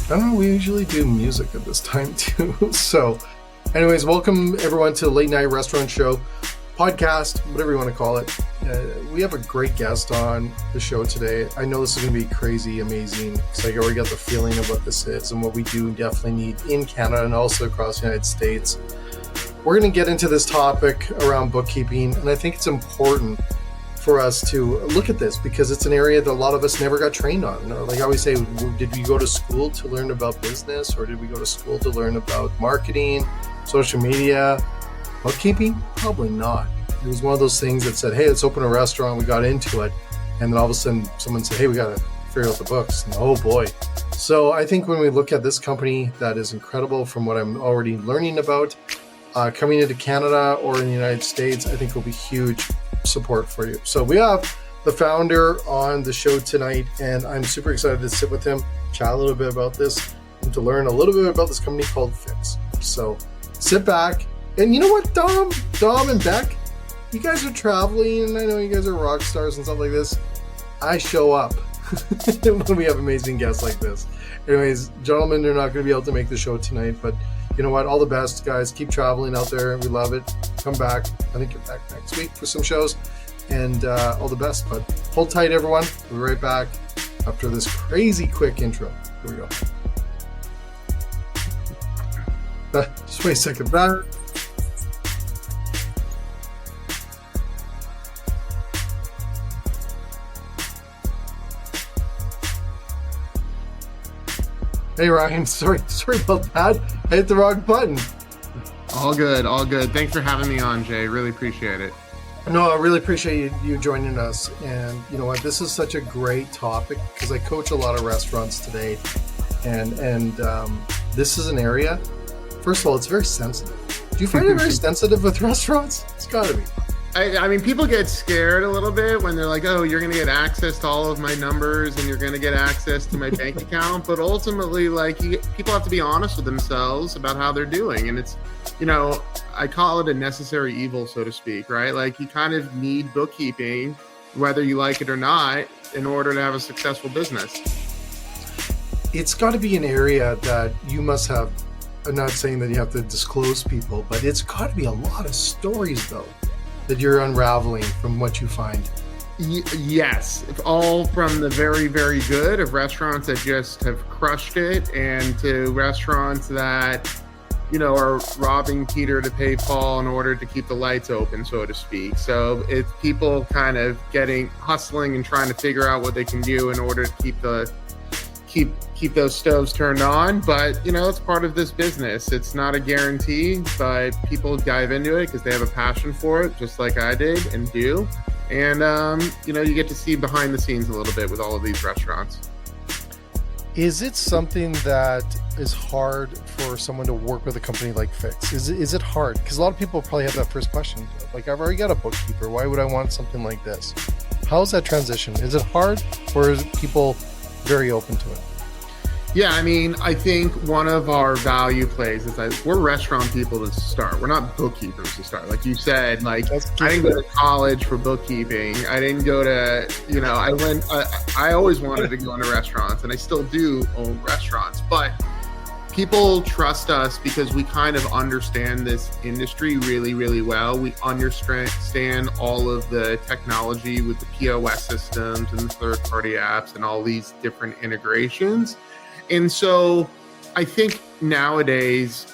I don't know, we usually do music at this time too. So anyways, welcome everyone to the Late Night Restaurant Show podcast, whatever you want to call it. We have a great guest on the show today. I know this is going to be crazy, amazing. So I already got the feeling of what this is and what we do definitely need in Canada and also across the United States. We're going to get into this topic around bookkeeping, and I think it's important for us to look at this because it's an area that a lot of us never got trained on. Like I always say, did we go to school to learn about business, or did we go to school to learn about marketing, social media, bookkeeping? Probably not. It was one of those things that said, hey, let's open a restaurant. We got into it. And then all of a sudden someone said, hey, we got to figure out the books. And oh boy. So I think when we look at this company that is incredible from what I'm already learning about, coming into Canada or in the United States, I think will be huge support for you. So we have the founder on the show tonight, and I'm super excited to sit with him, chat a little bit about this, and to learn a little bit about this company called FIXE. So sit back, and you know what, Dom and Beck, you guys are traveling, and I know you guys are rock stars and stuff like this. I show up when we have amazing guests like this. Anyways, gentlemen, they're not going to be able to make the show tonight, but you know what? All the best, guys. Keep traveling out there. We love it. Come back. I think you're back next week for some shows. And all the best. But hold tight, everyone. We'll be right back after this crazy quick intro. Here we go. Just wait a second. Hey Ryan, sorry about that. I hit the wrong button. All good. Thanks for having me on, Jay. Really appreciate it. No, I really appreciate you joining us. And you know what, this is such a great topic because I coach a lot of restaurants today, and this is an area. First of all, it's very sensitive. Do you find it very sensitive with restaurants? It's got to be. I mean, people get scared a little bit when they're like, oh, you're going to get access to all of my numbers and you're going to get access to my bank account. But ultimately, like, people have to be honest with themselves about how they're doing. And it's, you know, I call it a necessary evil, so to speak, right? Like, you kind of need bookkeeping, whether you like it or not, in order to have a successful business. It's got to be an area that you must have. I'm not saying that you have to disclose people, but it's got to be a lot of stories, though, that you're unraveling from what you find. Yes, it's all from the very, very good of restaurants that just have crushed it, and to restaurants that, you know, are robbing Peter to pay Paul in order to keep the lights open, so to speak. So it's people kind of hustling and trying to figure out what they can do in order to keep those stoves turned on. But you know, it's part of this business. It's not a guarantee, but people dive into it because they have a passion for it, just like I did and do. And you know, you get to see behind the scenes a little bit with all of these restaurants. Is it something that is hard for someone to work with a company like FIXE? Is it hard? Because a lot of people probably have that first question, like, I've already got a bookkeeper, why would I want something like this? How's that transition? Is it hard, or is people very open to it? Yeah, I mean, I think one of our value plays is that we're restaurant people to start. We're not bookkeepers to start. Like you said, like, I didn't go to college for bookkeeping. I didn't go to, you know, I always wanted to go into restaurants, and I still do own restaurants. But people trust us because we kind of understand this industry really, really well. We understand all of the technology with the POS systems and the third-party apps and all these different integrations. And so I think nowadays,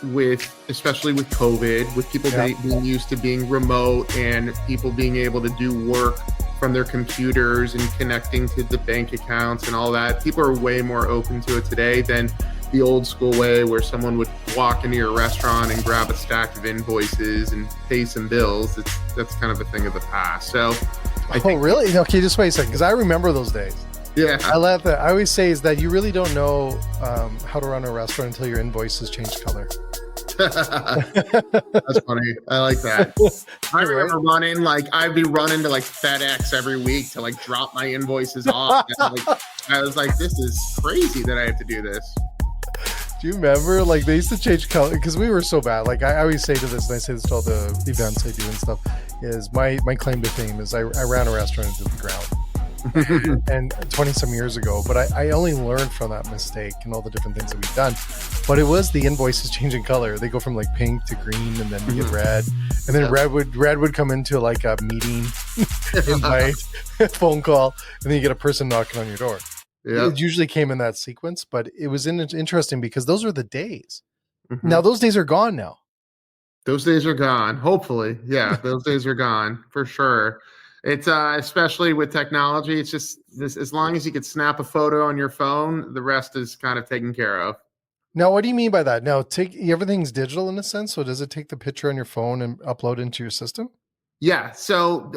especially with COVID, with people being used to being remote and people being able to do work from their computers and connecting to the bank accounts and all that, people are way more open to it today than the old school way where someone would walk into your restaurant and grab a stack of invoices and pay some bills. That's kind of a thing of the past. So I think, really? Okay, just wait a second, because I remember those days. Yeah, I love that. I always say is that you really don't know how to run a restaurant until your invoices change color. That's funny. I like that. I remember I'd be running to like FedEx every week to like drop my invoices off. And, I was like, this is crazy that I have to do this. Do you remember, like, they used to change color because we were so bad. Like, I always say to this, and I say this to all the events I do and stuff, is my claim to fame is I ran a restaurant into the ground. and 20 some years ago. But I only learned from that mistake and all the different things that we've done. But it was the invoices changing color. They go from like pink to green, and then you get red, and then red would come into like a meeting invite, phone call, and then you get a person knocking on your door. It usually came in that sequence, but it was interesting because those are the days. Now those days are gone now. Those days are gone. Hopefully. Yeah, those days are gone for sure. It's especially with technology, it's just this, as long as you could snap a photo on your phone, the rest is kind of taken care of. Now, what do you mean by that? Now, everything's digital in a sense. So does it take the picture on your phone and upload into your system? Yeah. So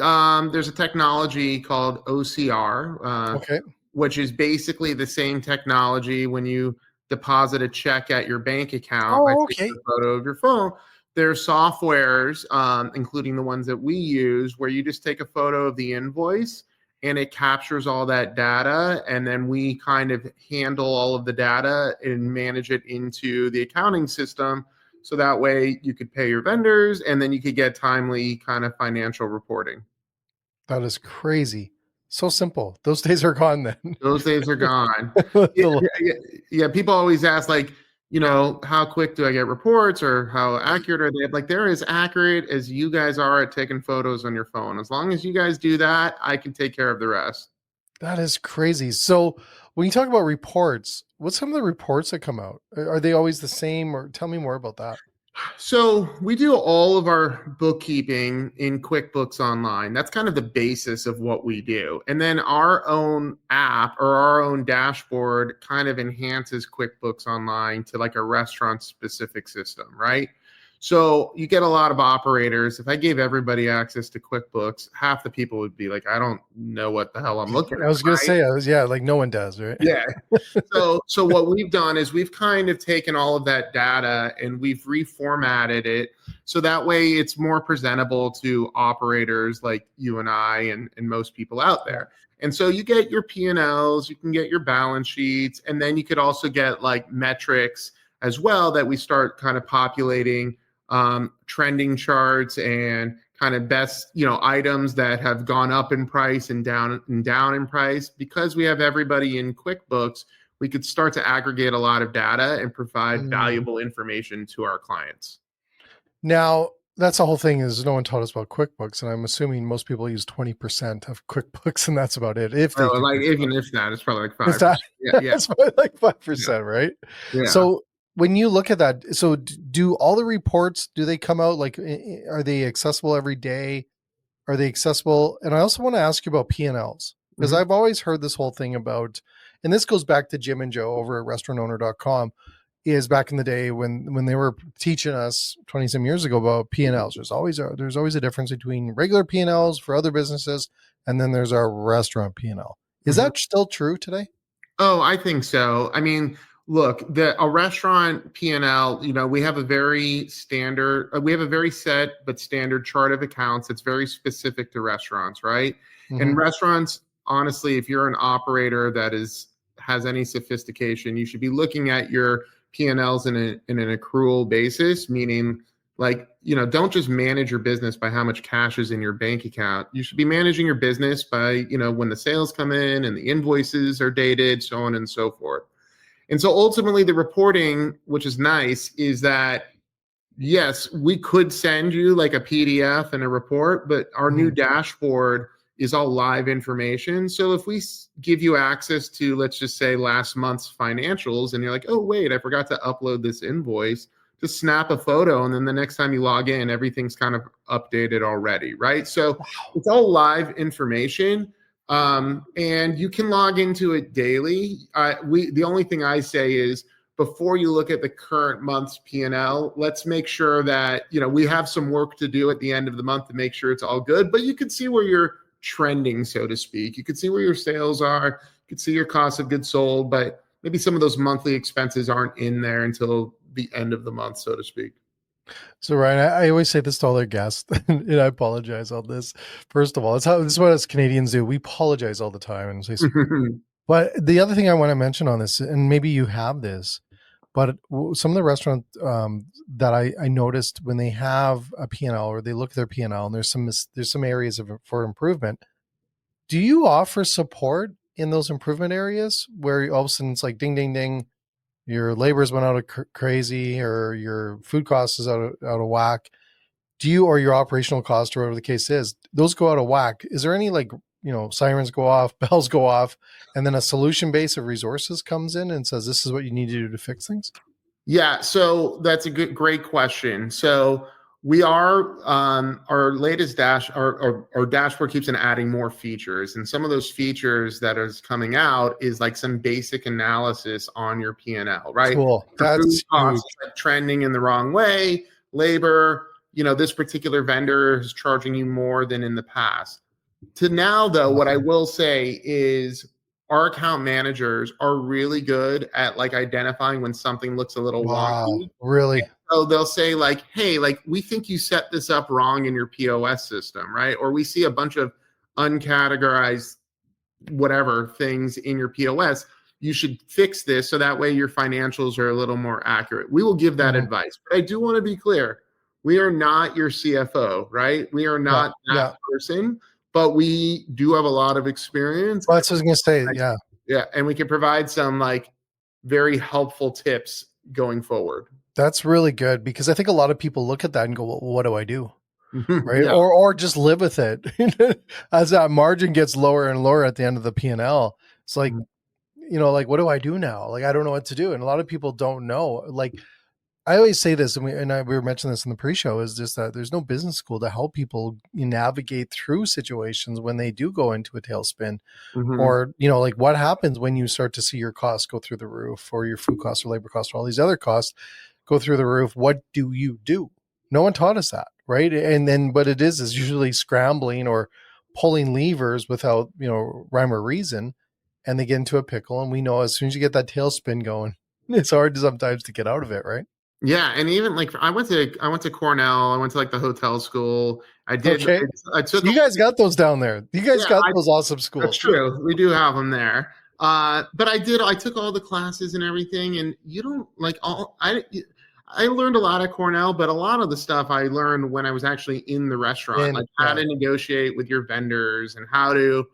there's a technology called OCR, Okay. which is basically the same technology when you deposit a check at your bank account by taking a photo of your phone. There are softwares, including the ones that we use, where you just take a photo of the invoice and it captures all that data. And then we kind of handle all of the data and manage it into the accounting system. So that way you could pay your vendors and then you could get timely kind of financial reporting. That is crazy. So simple. Those days are gone then. Those days are gone. Yeah, people always ask, like, how quick do I get reports or how accurate are they? Like, they're as accurate as you guys are at taking photos on your phone. As long as you guys do that, I can take care of the rest. That is crazy. So when you talk about reports, what's some of the reports that come out? Are they always the same, or tell me more about that? So we do all of our bookkeeping in QuickBooks Online. That's kind of the basis of what we do. And then our own app or our own dashboard kind of enhances QuickBooks Online to like a restaurant specific system, right? So you get a lot of operators. If I gave everybody access to QuickBooks, half the people would be like, I don't know what the hell I'm looking at. I was going to say, like no one does, right? Yeah. So what we've done is we've kind of taken all of that data and we've reformatted it so that way it's more presentable to operators like you and I and most people out there. And so you get your P&Ls, you can get your balance sheets, and then you could also get like metrics as well that we start kind of populating trending charts and kind of best, items that have gone up in price and down in price. Because we have everybody in QuickBooks, we could start to aggregate a lot of data and provide valuable information to our clients. Now, that's the whole thing, is no one taught us about QuickBooks, and I'm assuming most people use 20% of QuickBooks, and that's about it. If they even if that, it's probably like 5%. Yeah, it's probably like 5%, right? Yeah. So when you look at that, so do all the reports, do they come out, like, are they accessible every day? Are they accessible? And I also want to ask you about P&Ls, because I've always heard this whole thing about, and this goes back to Jim and Joe over at restaurantowner.com, is back in the day when they were teaching us 20 some years ago about P&Ls. There's always a difference between regular P&Ls for other businesses, and then there's our restaurant P&L. Is that still true today? Oh, I think so. I mean, look, a restaurant P&L, we have a very set but standard chart of accounts. It's very specific to restaurants, right? And restaurants, honestly, if you're an operator that has any sophistication, you should be looking at your P&Ls in an accrual basis, meaning, like, don't just manage your business by how much cash is in your bank account. You should be managing your business by, when the sales come in and the invoices are dated, so on and so forth. And so ultimately the reporting, which is nice, is that, yes, we could send you like a PDF and a report, but our new dashboard is all live information. So if we give you access to, let's just say, last month's financials, and you're like, oh, wait, I forgot to upload this invoice, just snap a photo. And then the next time you log in, everything's kind of updated already, right? So it's all live information. And you can log into it daily. The only thing I say is, before you look at the current month's P&L, let's make sure that, we have some work to do at the end of the month to make sure it's all good. But you can see where you're trending, so to speak. You can see where your sales are. You can see your cost of goods sold, but maybe some of those monthly expenses aren't in there until the end of the month, so to speak. So, Ryan, I always say this to all our guests, and I apologize on this. First of all, this is what us Canadians do. We apologize all the time and say, but the other thing I want to mention on this, and maybe you have this, but some of the restaurants that I noticed, when they have a P&L or they look at their P&L, and there's some areas for improvement, Do you offer support in those improvement areas where all of a sudden it's like ding, ding, ding, your labor's went out of crazy or your food cost is out of whack? Do you, or your operational cost or whatever the case is, those go out of whack? Is there any like, sirens go off, bells go off, and then a solution base of resources comes in and says, this is what you need to do to fix things? Yeah, so that's a great question. So we are our latest our dashboard keeps on adding more features, and some of those features that is coming out is like some basic analysis on your P&L, right? Cool. Your food That's huge. costs are trending in the wrong way, labor, this particular vendor is charging you more than in the past. To now, though, what I will say is our account managers are really good at like identifying when something looks a little wonky. Really? So they'll say like, hey, like we think you set this up wrong in your POS system, right? Or we see a bunch of uncategorized whatever things in your POS. You should fix this so that way your financials are a little more accurate. We will give that advice. But I do want to be clear. We are not your CFO, right? We are not that person, but we do have a lot of experience. Well, that's what I was going to say. Yeah. Yeah. And we can provide some like very helpful tips going forward. That's really good because I think a lot of people look at that and go, well, what do I do? Right. Yeah. Or just live with it as that margin gets lower and lower at the end of the P&L. It's like, like, what do I do now? Like, I don't know what to do. And a lot of people don't know. Like, I always say this, and we were mentioning this in the pre-show, is just that there's no business school to help people navigate through situations when they do go into a tailspin, or like what happens when you start to see your costs go through the roof, or your food costs, or labor costs, or all these other costs go through the roof. What do you do? No one taught us that, right? And then what it is usually scrambling or pulling levers without rhyme or reason, and they get into a pickle. And we know as soon as you get that tailspin going, it's hard sometimes to get out of it, right? Yeah, and even like I went to Cornell. I went to like the hotel school. I did. Okay. I took. So you guys got those down there. You guys got those awesome schools. That's true. We do have them there. But I did. I took all the classes and everything, and you don't like all. I learned a lot at Cornell, but a lot of the stuff I learned when I was actually in the restaurant, like how to negotiate with your vendors and how to,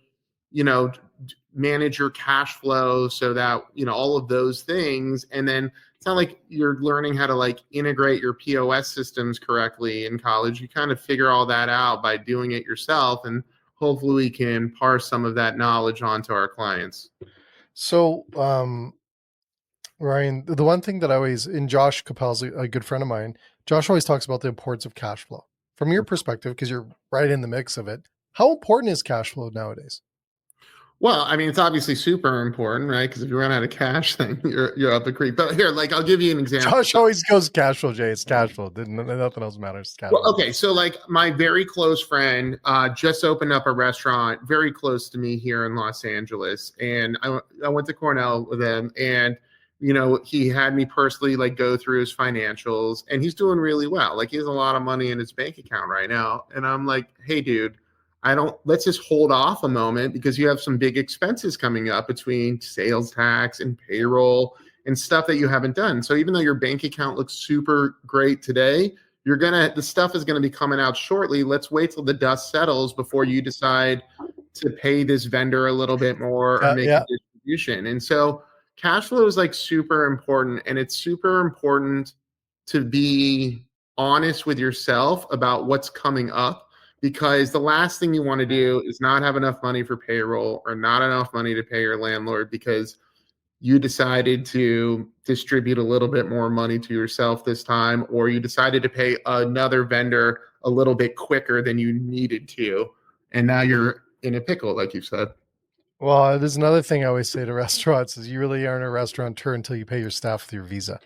manage your cash flow so that all of those things. And then it's not like you're learning how to like integrate your POS systems correctly in college. You kind of figure all that out by doing it yourself, and hopefully we can parse some of that knowledge onto our clients. So, Ryan, the one thing that I always, and Josh Capel's a good friend of mine, Josh always talks about the importance of cash flow. From your perspective, because you're right in the mix of it, how important is cash flow nowadays? Well, I mean, it's obviously super important, right? Because if you run out of cash, then you're up the creek. But here, like, I'll give you an example. Josh always goes cash flow, Jay. It's cash flow. Nothing else matters. Well, okay, so like my very close friend just opened up a restaurant very close to me here in Los Angeles, and I went to Cornell with him, and he had me personally like go through his financials, and he's doing really well. Like he has a lot of money in his bank account right now, and I'm like, hey, dude. Let's just hold off a moment because you have some big expenses coming up between sales tax and payroll and stuff that you haven't done. So even though your bank account looks super great today, the stuff is going to be coming out shortly. Let's wait till the dust settles before you decide to pay this vendor a little bit more or make a distribution. And so cash flow is like super important, and it's super important to be honest with yourself about what's coming up. Because the last thing you want to do is not have enough money for payroll or not enough money to pay your landlord because you decided to distribute a little bit more money to yourself this time, or you decided to pay another vendor a little bit quicker than you needed to. And now you're in a pickle, like you said. Well, there's another thing I always say to restaurants is you really aren't a restaurateur until you pay your staff with your visa.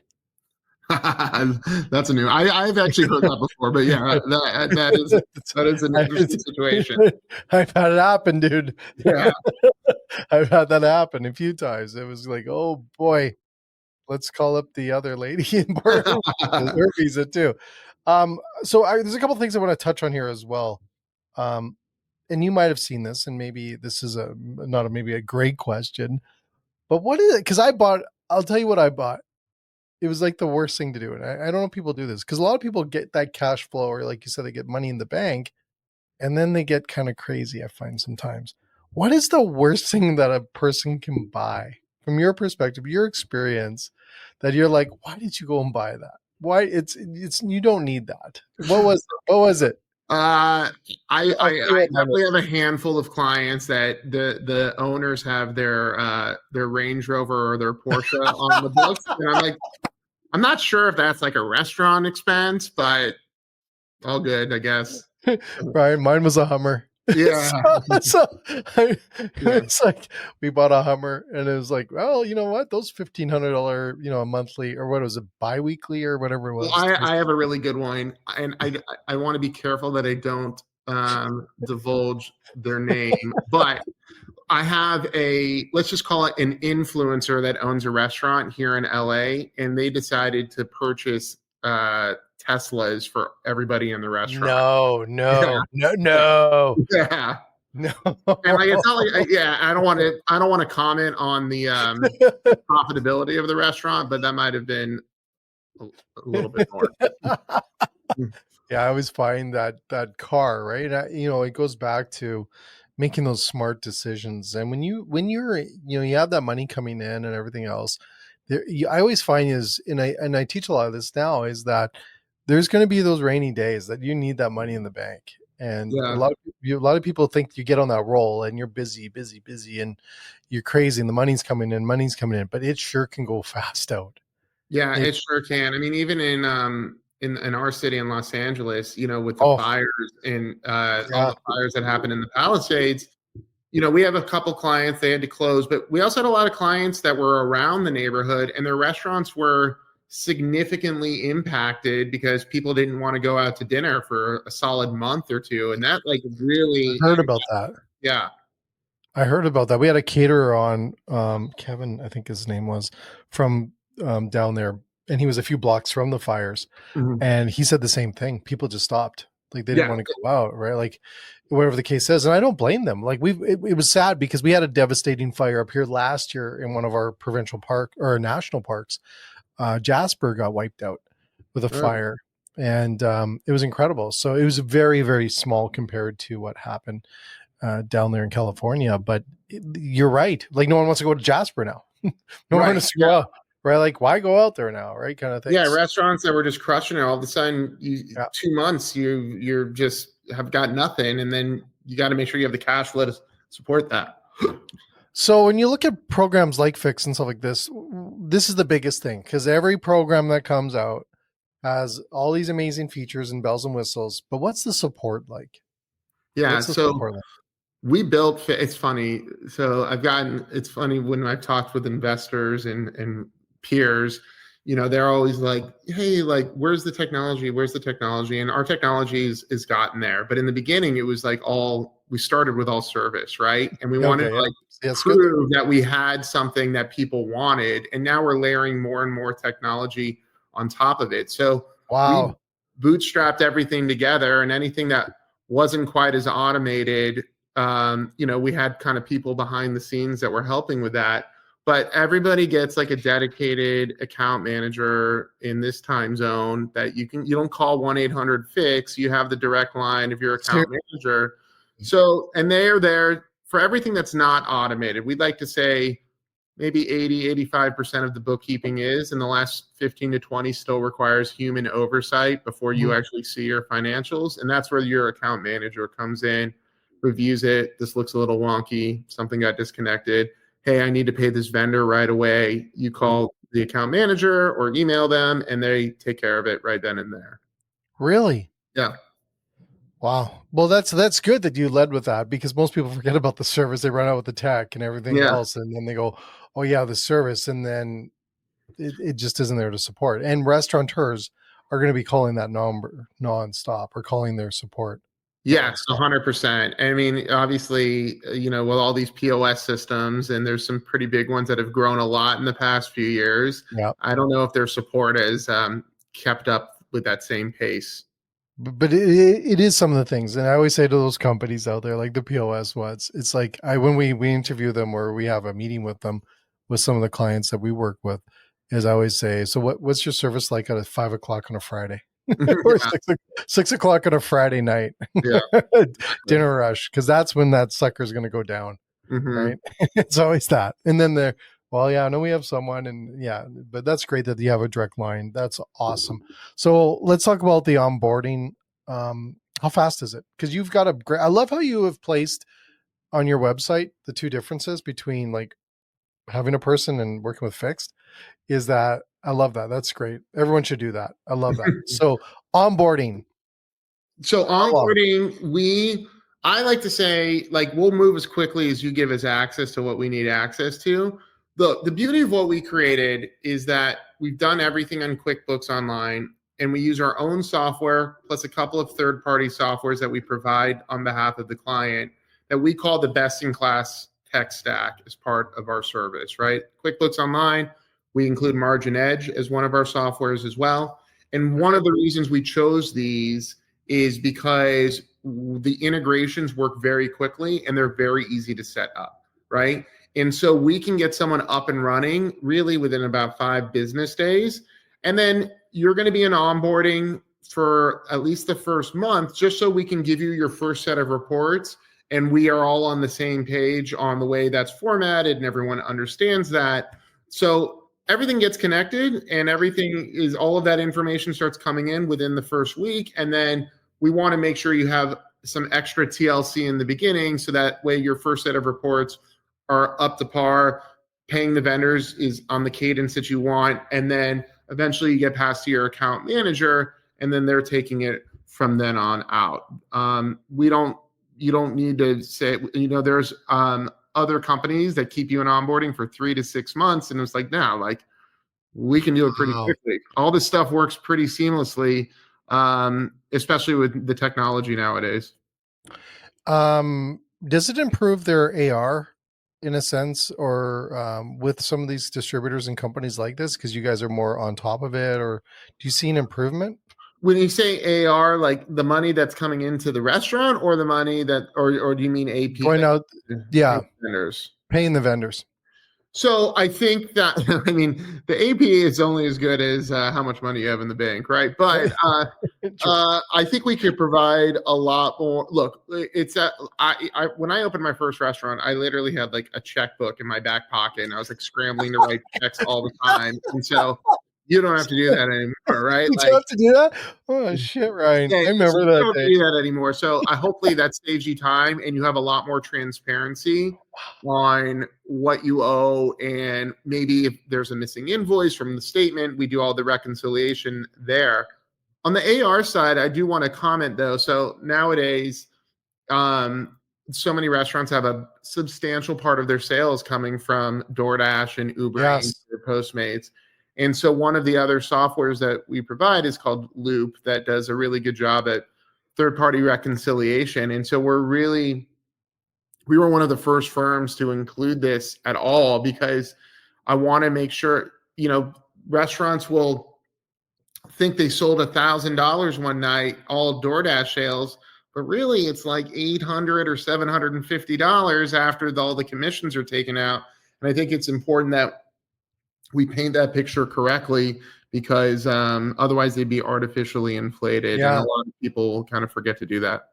That's a new. I've actually heard that before, but yeah, that is an interesting situation. I've had it happen, dude. Yeah, I've had that happen a few times. It was like, oh boy, let's call up the other lady in her visa too. So there's a couple of things I want to touch on here as well. And you might have seen this, and maybe this is maybe a great question, but what is it? Because I'll tell you what I bought. It was like the worst thing to do. And I don't know if people do this because a lot of people get that cash flow, or like you said, they get money in the bank and then they get kind of crazy. I find sometimes. What is the worst thing that a person can buy from your perspective, your experience, that you're like, why did you go and buy that? Why it's you don't need that. What was it? Uh, I'll I see what mine definitely is. have a handful of clients that the owners have their Range Rover or their Porsche on the books, and I'm like, I'm not sure if that's like a restaurant expense, but all good, I guess. Right, mine was a Hummer. Yeah, so yeah. it's like we bought a Hummer, and it was like, well, you know what? Those $1,500, a monthly, or what was it, biweekly or whatever it Well, was. I have a really good one, and I want to be careful that I don't divulge their name, but I have let's just call it an influencer that owns a restaurant here in LA, and they decided to purchase Teslas for everybody in the restaurant. No, Yeah, no, no, no, yeah. no. And like it's not like yeah, I don't want to comment on the profitability of the restaurant, but that might have been a, a little bit more. Yeah, I always find that car, right? It goes back to making those smart decisions. And when you're you have that money coming in and everything else, I always find and I teach a lot of this now, is that there's going to be those rainy days that you need that money in the bank. And a Yeah. lot of people think you get on that roll and you're busy, busy, busy, and you're crazy, and the money's coming in, but it sure can go fast out. Yeah, It it sure can. I mean, even in our city in Los Angeles, with the oh fires and all yeah, the fires that happened in the Palisades, we have a couple clients they had to close, but we also had a lot of clients that were around the neighborhood and their restaurants were significantly impacted because people didn't want to go out to dinner for a solid month or two, and that like I really, heard about that. yeah. I heard about that. We had a caterer on, Kevin, I think his name was, from down there, and he was a few blocks from the fires, Mhm. and he said the same thing. People just stopped, like they didn't Yeah, want to go out, right? Like whatever the case is, and I don't blame them. Like it was sad because we had a devastating fire up here last year in one of our provincial park or national parks. Jasper got wiped out with a uh, fire, and it was incredible. So it was very, very small compared to what happened down there in California. But you're right. Like no one wants to go to Jasper now. No one right. wants to go out, right? Like why go out there now, right? Kind of Yeah, things. restaurants that were just crushing it, all of a sudden, Yeah. 2 months, you're just have got nothing, and then you got to make sure you have the cash flow to support that. So when you look at programs like FIXE and stuff like this is the biggest thing, because every program that comes out has all these amazing features and bells and whistles. But what's the support like? Yeah, What's the so support like? we built. It's funny. So it's funny when I've talked with investors and peers. They're always like, "Hey, like, where's the technology? Where's the technology?" And our technology is gotten there, but in the beginning, it was like we started with all service, right? And we wanted Okay, to yeah. like That's good. prove that we had something that people wanted, and now we're layering more and more technology on top of it. So we Wow. bootstrapped everything together, and anything that wasn't quite as automated, we had kind of people behind the scenes that were helping with that. But everybody gets like a dedicated account manager in this time zone that you don't call 1-800-FIX. You have the direct line of your account manager. So, and they are there for everything that's not automated. We'd like to say maybe 85% of the bookkeeping is, and the last 15 to 20 still requires human oversight before you Mhm. actually see your financials. And that's where your account manager comes in, reviews it. This looks a little wonky. Something got disconnected. Hey, I need to pay this vendor right away. You call the account manager or email them, and they take care of it right then and there. Really? Yeah. Wow. Well, that's good that you led with that, because most people forget about the service. They run out with the tech and everything Yeah. else, and then they go, "Oh yeah, the service," and then it just isn't there to support. And restaurateurs are going to be calling that number nonstop, or calling their support Yes, nonstop. 100%. I mean, obviously, with all these POS systems, and there's some pretty big ones that have grown a lot in the past few years. Yeah. I don't know if their support has kept up with that same pace. But it is some of the things, and I always say to those companies out there, like the POS ones, it's like when we interview them, or we have a meeting with them, with some of the clients that we work with, is I always say, so what's your service like at 5 o'clock on a Friday? Or Yeah, 6 o'clock on a Friday night, yeah. dinner rush, because that's when that sucker is going to go down. Mm-hmm. right? It's always that. And then they're, well, yeah, no, we have someone. And yeah, but that's great that you have a direct line. That's awesome. So let's talk about the onboarding. How fast is it? Because you've got a great, I love how you have placed on your website the two differences between like having a person and working with fixed is that I love that. That's great. Everyone should do that. I love that. So onboarding, So how long? I like to say, like, we'll move as quickly as you give us access to what we need access to. The beauty of what we created is that we've done everything on QuickBooks Online, and we use our own software plus a couple of third-party softwares that we provide on behalf of the client that we call the best-in-class tech stack as part of our service, right? QuickBooks Online, we include Margin Edge as one of our softwares as well. And one of the reasons we chose these is because the integrations work very quickly and they're very easy to set up, right? And so we can get someone up and running really within about 5 business days. And then you're going to be in onboarding for at least the first month, just so we can give you your first set of reports. And we are all on the same page on the way that's formatted and everyone understands that. So everything gets connected and all of that information starts coming in within the first week. And then we want to make sure you have some extra TLC in the beginning, so that way your first set of reports are up to par, paying the vendors is on the cadence that you want. And then eventually you get past to your account manager and then they're taking it from then on out. You don't need to say, there's other companies that keep you in onboarding for 3 to 6 months. And it's like, now, like, we can do it pretty Wow. quickly. All this stuff works pretty seamlessly, especially with the technology nowadays. Does it improve their AR in a sense, or with some of these distributors and companies like this, because you guys are more on top of it, or do you see an improvement? When you say AR, like the money that's coming into the restaurant, or the money that, or do you mean AP? Going out, yeah, vendors? paying the vendors. So I think that I mean the AP is only as good as how much money you have in the bank, right? But I think we could provide a lot more. Look, it's I when I opened my first restaurant, I literally had like a checkbook in my back pocket, and I was like scrambling to write checks all the time. And so you don't have to do that anymore, right? You Like, have to do that? Oh shit, Ryan! yeah, I so remember you that don't day. do that anymore. So hopefully that saves you time and you have a lot more transparency on what you owe. And maybe if there's a missing invoice from the statement, we do all the reconciliation there. On the AR side, I do want to comment though. So nowadays, so many restaurants have a substantial part of their sales coming from DoorDash and Uber Eats Yes. or Postmates. And so one of the other softwares that we provide is called Loop, that does a really good job at third-party reconciliation. And so we were one of the first firms to include this at all, because I want to make sure, restaurants will think they sold $1,000 one night, all DoorDash sales, but really it's like $800 or $750 after all the commissions are taken out. And I think it's important that we paint that picture correctly, because otherwise they'd be artificially inflated. And a Yeah. lot of people kind of forget to do that.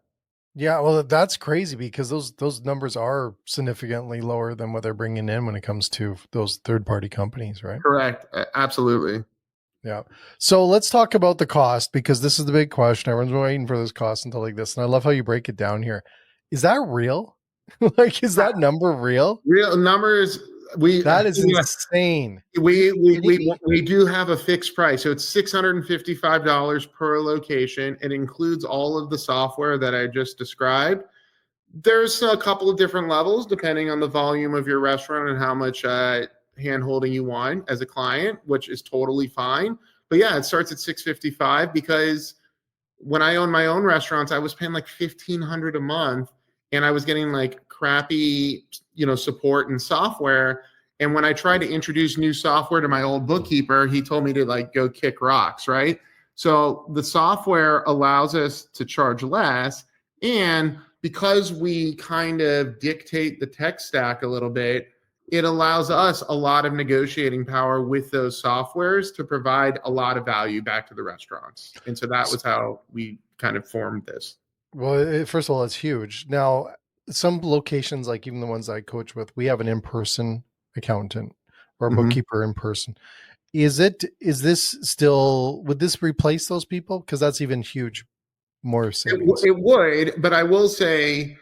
Yeah. Well, that's crazy because those numbers are significantly lower than what they're bringing in when it comes to those third party companies, right? Correct. Absolutely. Yeah. So let's talk about the cost, because this is the big question. Everyone's waiting for this cost until like this. And I love how you break it down here. Is that real? Like, is that number real? Real numbers. That is insane. We do have a fixed price. So it's $655 per location. It includes all of the software that I just described. There's a couple of different levels depending on the volume of your restaurant and how much hand holding you want as a client, which is totally fine. But yeah, it starts at $655, because when I owned my own restaurants, I was paying like $1,500 a month, and I was getting like crappy, support and software. And when I tried to introduce new software to my old bookkeeper, he told me to like go kick rocks, right? So the software allows us to charge less, and because we kind of dictate the tech stack a little bit, it allows us a lot of negotiating power with those softwares to provide a lot of value back to the restaurants. And so that was how we kind of formed this. Well, first of all, it's huge. Now, some locations, like even the ones I coach with, we have an in-person accountant or a Mhm. bookkeeper in person. Is this still, would this replace those people? Because that's even huge, more savings. It would, but I will say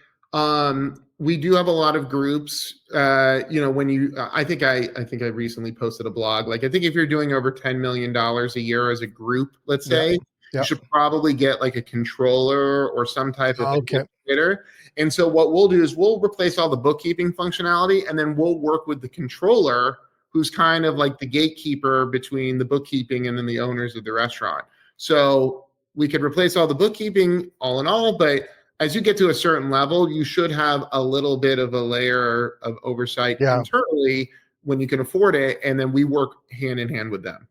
we do have a lot of groups. When I think I recently posted a blog. Like, I think if you're doing over $10 million a year as a group, let's Yeah. say, you Yeah. should probably get like a controller or some type of Okay. administrator. And so what we'll do is we'll replace all the bookkeeping functionality, and then we'll work with the controller, who's kind of like the gatekeeper between the bookkeeping and then the owners of the restaurant. So we could replace all the bookkeeping all in all, but as you get to a certain level, you should have a little bit of a layer of oversight Yeah. internally when you can afford it. And then we work hand in hand with them.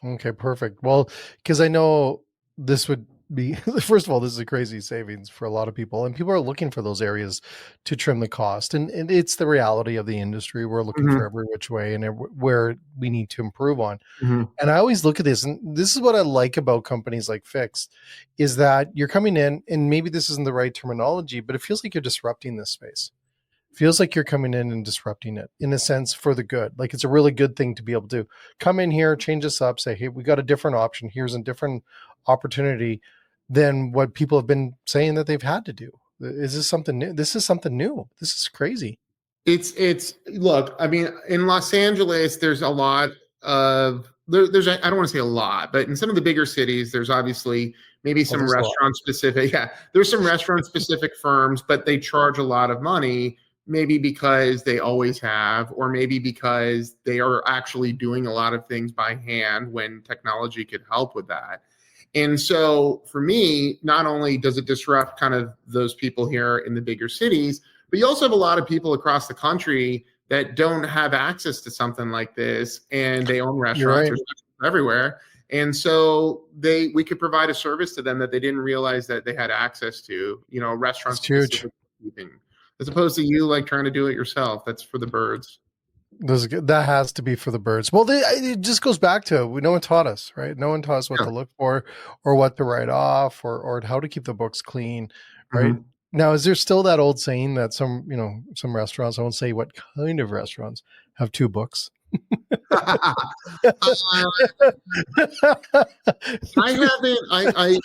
Okay, perfect. Well, because I know this would be, first of all, this is a crazy savings for a lot of people, and people are looking for those areas to trim the cost. And it's the reality of the industry. We're looking for Mhm, every which way and where we need to improve on. mhm. And I always look at this, and this is what I like about companies like FIXE, is that you're coming in, and maybe this isn't the right terminology, but it feels like you're disrupting this space. Feels like you're coming in and disrupting it in a sense for the good. Like it's a really good thing to be able to come in here, change this up, say, hey, we got a different option. Here's a different opportunity than what people have been saying that they've had to do. Is this something new? This is something new. This is crazy. It's look, I mean, in Los Angeles, there's a lot of there's I don't want to say a lot, but in some of the bigger cities, there's obviously maybe Oh, some there's a lot. restaurant specific, yeah, there's some restaurant specific firms, but they charge a lot of money, maybe because they always have, or maybe because they are actually doing a lot of things by hand when technology could help with that. And so for me, not only does it disrupt kind of those people here in the bigger cities, but you also have a lot of people across the country that don't have access to something like this, and they own You're restaurants. right. There's restaurants everywhere. And so we could provide a service to them that they didn't realize that they had access to, restaurant It's huge. specific keeping, as opposed to you like trying to do it yourself. That's for the birds. That has to be for the birds. Well, it just goes back to no one taught us, right? No one taught us what Yeah. to look for, or what to write off, or how to keep the books clean, right? Mhm. Now, is there still that old saying that some restaurants, I won't say what kind of restaurants, have two books? I haven't. I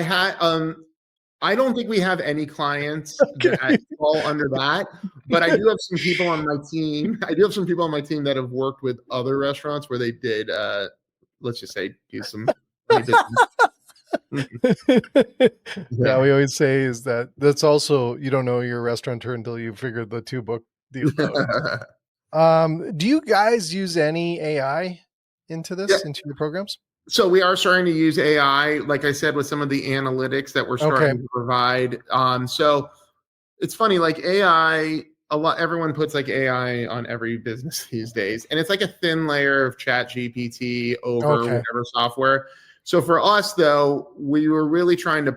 haven't. I don't think we have any clients that Okay. fall under that, but I do have some people on my team. I do have some people on my team that have worked with other restaurants where they did, let's just say, do some funny business. Yeah, Yeah. we always say is that's also, you don't know you're a restaurateur until you figure the two book deal out. Do you guys use any AI into Yeah. into your programs? So we are starting to use AI, like I said, with some of the analytics that we're Okay. starting to provide. So it's funny, like AI, everyone puts like AI on every business these days, and it's like a thin layer of chat GPT over Okay. whatever software. So for us though, we were really trying to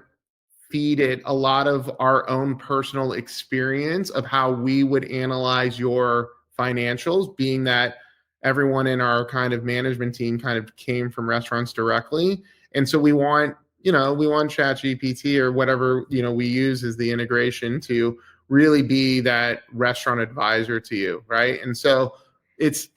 feed it a lot of our own personal experience of how we would analyze your financials, being that everyone in our kind of management team kind of came from restaurants directly. And so we want chat gpt or whatever we use as the integration to really be that restaurant advisor to you, right? And so it's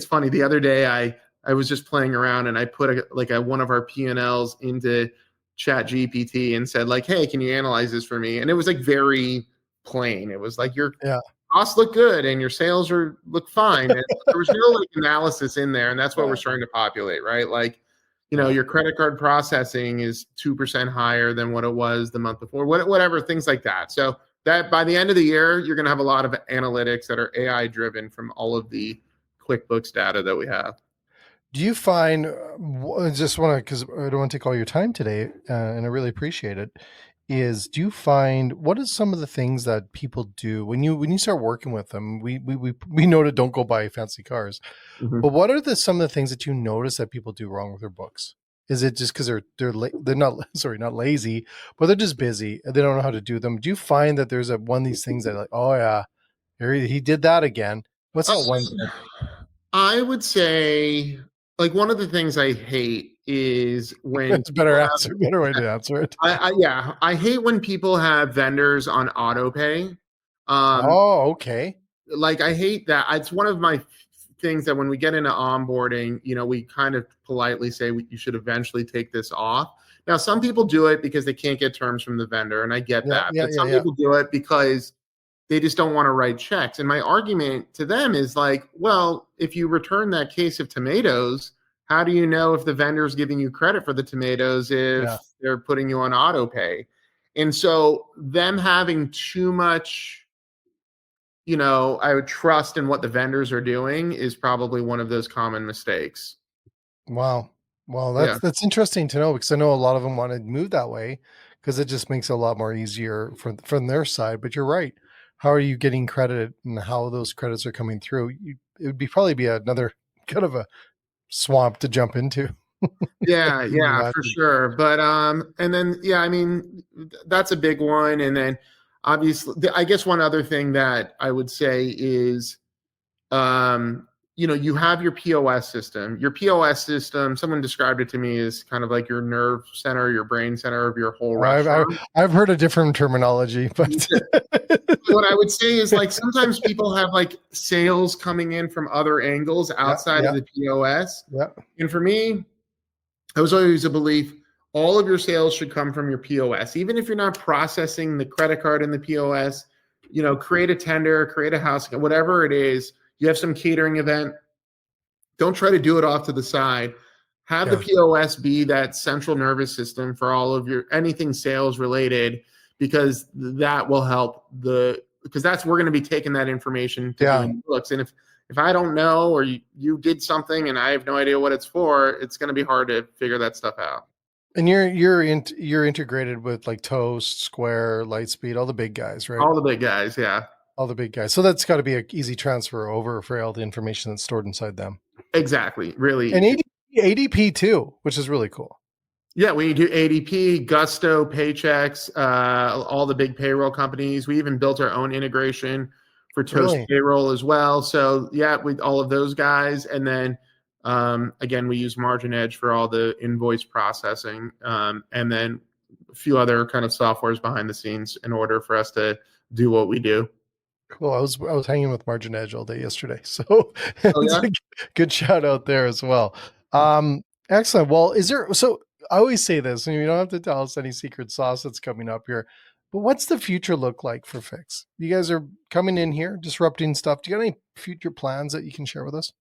funny. The other day I was just playing around and I put one of our P&Ls into chat gpt and said like, hey, can you analyze this for me? And it was like very plain. It was like your Yeah. costs look good and your sales look fine, and there was no like analysis in there. And that's what we're Yeah. starting to populate, right? Like, Yeah. your credit card processing is 2% higher than what it was the month before, whatever, things like that. So that by the end of the year, you're going to have a lot of analytics that are AI driven from all of the QuickBooks data that we have. Do you find, I just want to, because I don't want to take all your time today, and I really appreciate it, is do you find, what are some of the things that people do when you start working with them? We know to don't go buy fancy cars, Mhm. but what are some of the things that you notice that people do wrong with their books? Is it just because they're not, sorry, not lazy, but they're just busy and they don't know how to do them? Do you find that there's one of these things that like, oh yeah, he did that again? What's that one thing? I would say like one of the things I hate is when That's a people better have, answer, better way to answer it. yeah, I hate when people have vendors on auto pay. Um, Oh, okay. like I hate that. It's one of my things that when we get into onboarding, we kind of politely say you should eventually take this off. Now, some people do it because they can't get terms from the vendor, and I get Yeah, that. yeah, But yeah, some yeah. people do it because they just don't want to write checks. And my argument to them is like, well, if you return that case of tomatoes, how do you know if the vendor's giving you credit for the tomatoes if Yeah. they're putting you on auto pay? And so them having too much, I would trust in what the vendors are doing is probably one of those common mistakes. Wow. Well, Yeah. that's interesting to know because I know a lot of them want to move that way because it just makes it a lot more easier from their side. But you're right. How are you getting credit and how those credits are coming through? It would probably be another kind of a swamp to jump into. Yeah, You can yeah, for imagine. sure. But and then yeah, I mean that's a big one. And then obviously, I guess one other thing that I would say is um, you have your POS system. Your POS system, someone described it to me as kind of like your nerve center, your brain center of your whole I've, I've restaurant. I've heard a different terminology, but What I would say is like sometimes people have like sales coming in from other angles yeah, outside of yeah, the POS. yeah. And for me, it was always a belief all of your sales should come from your POS. Even if you're not processing the credit card in the POS, create a tender, create a house, whatever it is, you have some catering event, don't try to do it off to the side. Have the Yeah. POS be that central nervous system for all of your anything sales related, because that will help because that's we're going to be taking that information to Yeah. doing books. And if I don't know or you did something and I have no idea what it's for, it's going to be hard to figure that stuff out. And you're integrated with like Toast, Square, Lightspeed, all the big guys, right? All the big guys, yeah. All the big guys. So that's got to be an easy transfer over for all the information that's stored inside them. Exactly. Really And easy. ADP too, which is really cool. Yeah, we do ADP, Gusto, Paychecks, all the big payroll companies. We even built our own integration for Toast Really? Payroll as well. So yeah, with all of those guys, and then again, we use Margin Edge for all the invoice processing, and then a few other kind of softwares behind the scenes in order for us to do what we do. Cool. I was hanging with Margin Edge all day yesterday. So Oh it's yeah. a good shout out there as well. Excellent. Well, I always say this, and you don't have to tell us any secret sauce that's coming up here, but what's the future look like for Fix? You guys are coming in here, disrupting stuff. Do you got any future plans that you can share with us?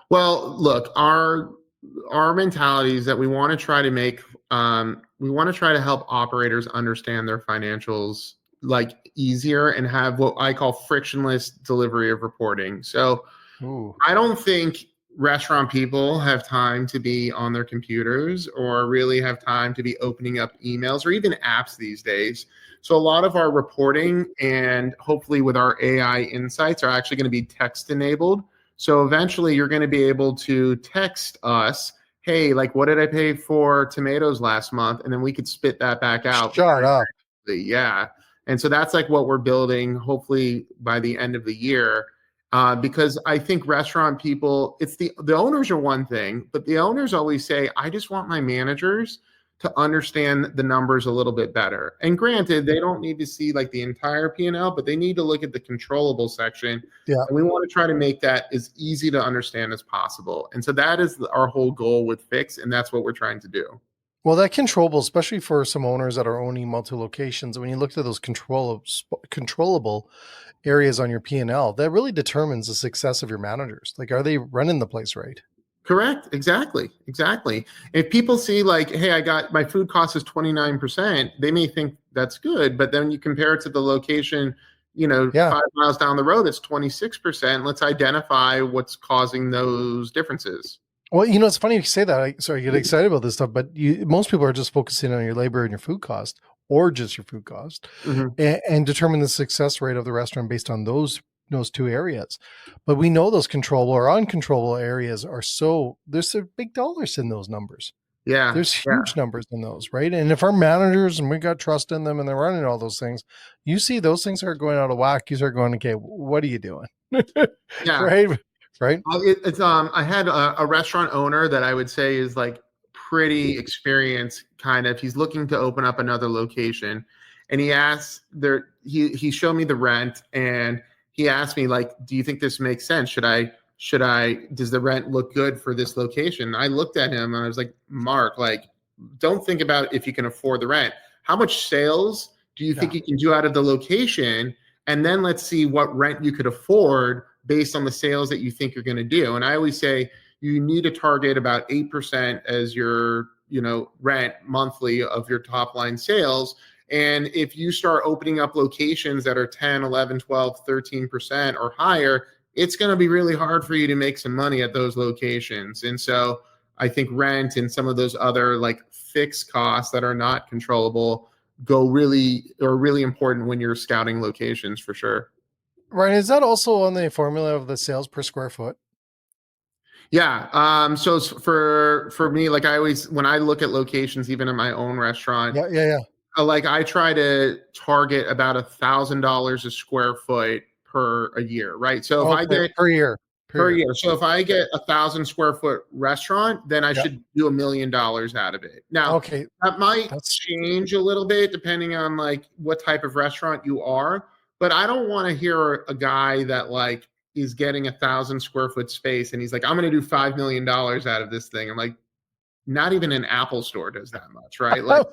Well, look, our mentality is that we want to try to help operators understand their financials like easier and have what I call frictionless delivery of reporting. So Ooh. I don't think restaurant people have time to be on their computers or really have time to be opening up emails or even apps these days. So a lot of our reporting and hopefully with our AI insights are actually going to be text enabled. So eventually you're going to be able to text us, hey, like what did I pay for tomatoes last month? And then we could spit that back out. Shut up. Yeah. And so that's like what we're building, hopefully by the end of the year. Because I think restaurant people, it's the owners are one thing, but the owners always say, I just want my managers to understand the numbers a little bit better. And granted, they don't need to see like the entire P&L, but they need to look at the controllable section. Yeah. And we want to try to make that as easy to understand as possible. And so that is our whole goal with Fix, and that's what we're trying to do. Well, that controllable, especially for some owners that are owning multi-locations, when you look at those controllable areas on your P&L, that really determines the success of your managers. Like, are they running the place right? Correct. Exactly. If people see like, hey, I got my food cost is 29%, they may think that's good, but then you compare it to the location, 5 miles down the road, it's 26%. Let's identify what's causing those differences. Well, it's funny you say that. I get excited about this stuff, but most people are just focusing on your labor and your food cost, or just your food cost, and determine the success rate of the restaurant based on those two areas. But we know those controllable or uncontrollable areas there's big dollars in those numbers. Yeah. There's huge numbers in those, right? And if our managers and we got trust in them and they're running all those things, you see those things are going out of whack. You start going, okay, what are you doing? Yeah. Right? right? I had a restaurant owner that I would say is like pretty experienced, kind of. He's looking to open up another location, and he asked there. He showed me the rent, and he asked me like, "Do you think this makes sense? Should I? Does the rent look good for this location?" And I looked at him and I was like, "Mark, like, don't think about if you can afford the rent. How much sales do you think you can do out of the location?" And then let's see what rent you could afford based on the sales that you think you're going to do. And I always say you need to target about 8% as your, rent monthly of your top line sales. And if you start opening up locations that are 10, 11, 12, 13% or higher, it's going to be really hard for you to make some money at those locations. And so I think rent and some of those other like fixed costs that are not controllable are really important when you're scouting locations, for sure. Ryan, is that also on the formula of the sales per square foot? Yeah. So for me, like I always, when I look at locations, even in my own restaurant, Yeah. like I try to target about $1,000 a square foot per a year, right? So if I get per year. per year. So if I get 1,000 square foot restaurant, then I Yeah. should do $1 million out of it. Now, Okay, that might change a little bit depending on like what type of restaurant you are. But I don't want to hear a guy that like is getting 1,000 square foot space and he's like, I'm going to do $5 million out of this thing. I'm like, not even an Apple store does that much, right? Like,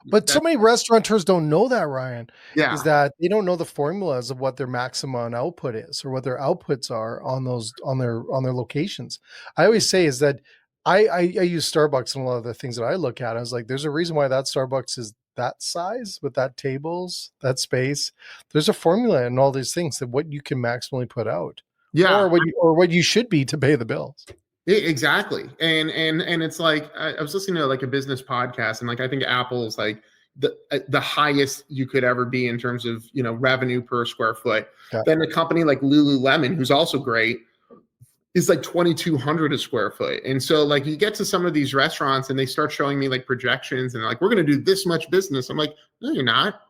but so many restaurateurs don't know that, Ryan. yeah, Is that they don't know the formulas of what their maximum output is or what their outputs are on those on their locations. I always say is that I use Starbucks and a lot of the things that I look at. I was like, there's a reason why that Starbucks is that size with that tables, that space. There's a formula and all these things that what you can maximally put out, yeah. or what you should be to pay the bills. Exactly. And it's like I was listening to like a business podcast, and like I think Apple's like the highest you could ever be in terms of revenue per square foot. Yeah. Then a company like Lululemon, who's also great, is like 2,200 a square foot. And so like you get to some of these restaurants and they start showing me like projections and like, we're going to do this much business. I'm like, no, you're not.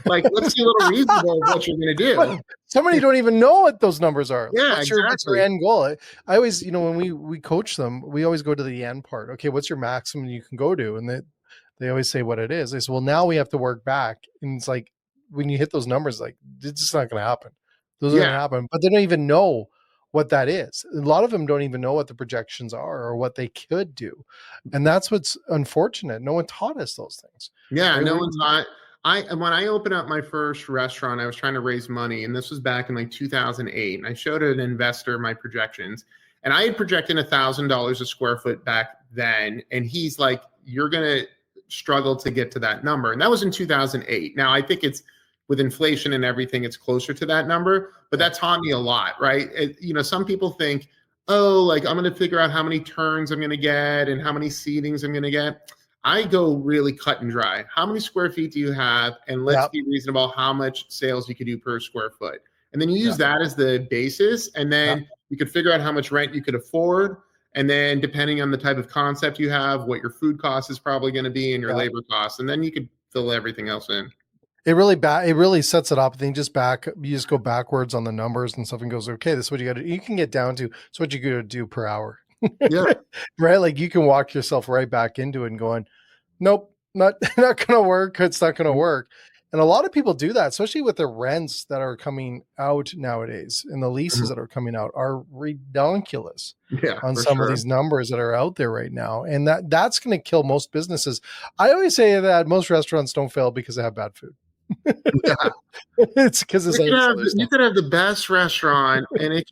Like, let's see a little reasonable of what you're going to do. But so many don't even know what those numbers are. Yeah, what's your end goal? I always, when we coach them, we always go to the end part. Okay, what's your maximum you can go to? And they always say what it is. They say, well, now we have to work back. And it's like, when you hit those numbers, like, it's just not going to happen. Those are going to happen. But they don't even know what that is. A lot of them don't even know what the projections are or what they could do. And that's what's unfortunate. No one taught us those things. Yeah, right? No one's not. When I opened up my first restaurant, I was trying to raise money, and this was back in like 2008. And I showed an investor my projections, and I had projected $1,000 a square foot back then. And he's like, "You're gonna struggle to get to that number," and that was in 2008. Now I think it's with inflation and everything, it's closer to that number, but that taught me a lot, right? Some people think, oh, like I'm going to figure out how many turns I'm going to get and how many seatings I'm going to get. I go really cut and dry. How many square feet do you have? And let's be reasonable how much sales you could do per square foot. And then you use that as the basis. And then you could figure out how much rent you could afford. And then depending on the type of concept you have, what your food cost is probably going to be and your labor costs. And then you could fill everything else in. It really sets it up. Then you just go backwards on the numbers and stuff and goes, okay, this is what you got to do. You can get down to, so what you got to do per hour. Yeah. Right. Like you can walk yourself right back into it and going, nope, not going to work. It's not going to work. And a lot of people do that, especially with the rents that are coming out nowadays and the leases that are coming out are ridiculous on some of these numbers that are out there right now. And that's going to kill most businesses. I always say that most restaurants don't fail because they have bad food. It's because you could have the best restaurant and you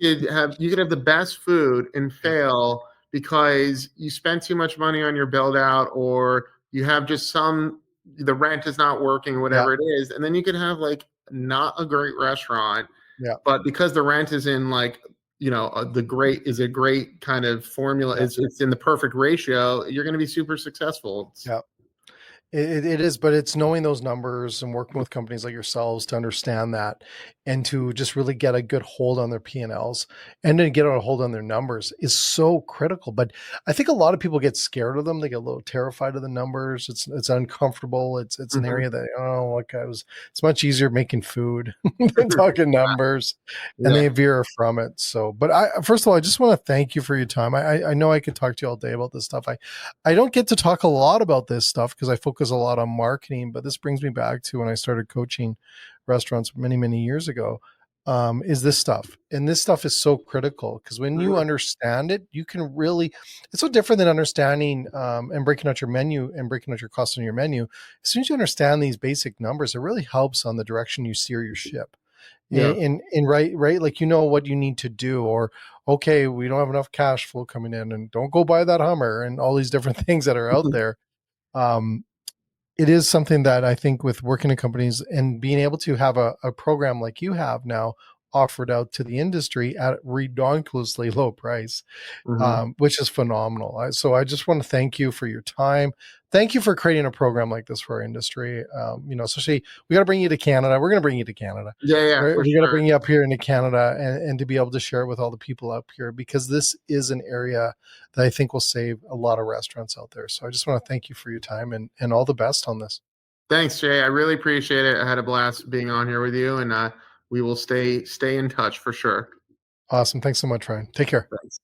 could have the best food and fail because you spent too much money on your build out, or you have just the rent is not working, whatever it is. And then you could have like not a great restaurant, but because the rent is in like, is a great kind of formula. It's in the perfect ratio. You're going to be super successful. It is, but it's knowing those numbers and working with companies like yourselves to understand that and to just really get a good hold on their P&Ls and to get a hold on their numbers is so critical. But I think a lot of people get scared of them. They get a little terrified of the numbers. It's uncomfortable. It's an Mhm. area that, oh, like it's much easier making food than talking numbers, and Yeah. they veer from it. So, but first of all, I just want to thank you for your time. I know I could talk to you all day about this stuff. I don't get to talk a lot about this stuff because I focus a lot on marketing, but this brings me back to when I started coaching restaurants many, many years ago. Is this stuff. And this stuff is so critical because when you Mhm. understand it, you can really, it's so different than understanding and breaking out your menu and breaking out your costs on your menu. As soon as you understand these basic numbers, it really helps on the direction you steer your ship. Yeah. In right, like you know what you need to do, or okay, we don't have enough cash flow coming in, and don't go buy that Hummer, and all these different things that are out Mhm. there. um it is something that I think with working in companies and being able to have a program like you have now offered out to the industry at ridiculously low price, Mhm. which is phenomenal. So I just want to thank you for your time. Thank you for creating a program like this for our industry. Especially we got to bring you to Canada. We're going to bring you to Canada. Yeah, yeah, for We got to sure. bring you up here into Canada and to be able to share it with all the people up here because this is an area that I think will save a lot of restaurants out there. So I just want to thank you for your time and all the best on this. Thanks, Jay. I really appreciate it. I had a blast being on here with you, and we will stay in touch for sure. Awesome. Thanks so much, Ryan. Take care. Thanks.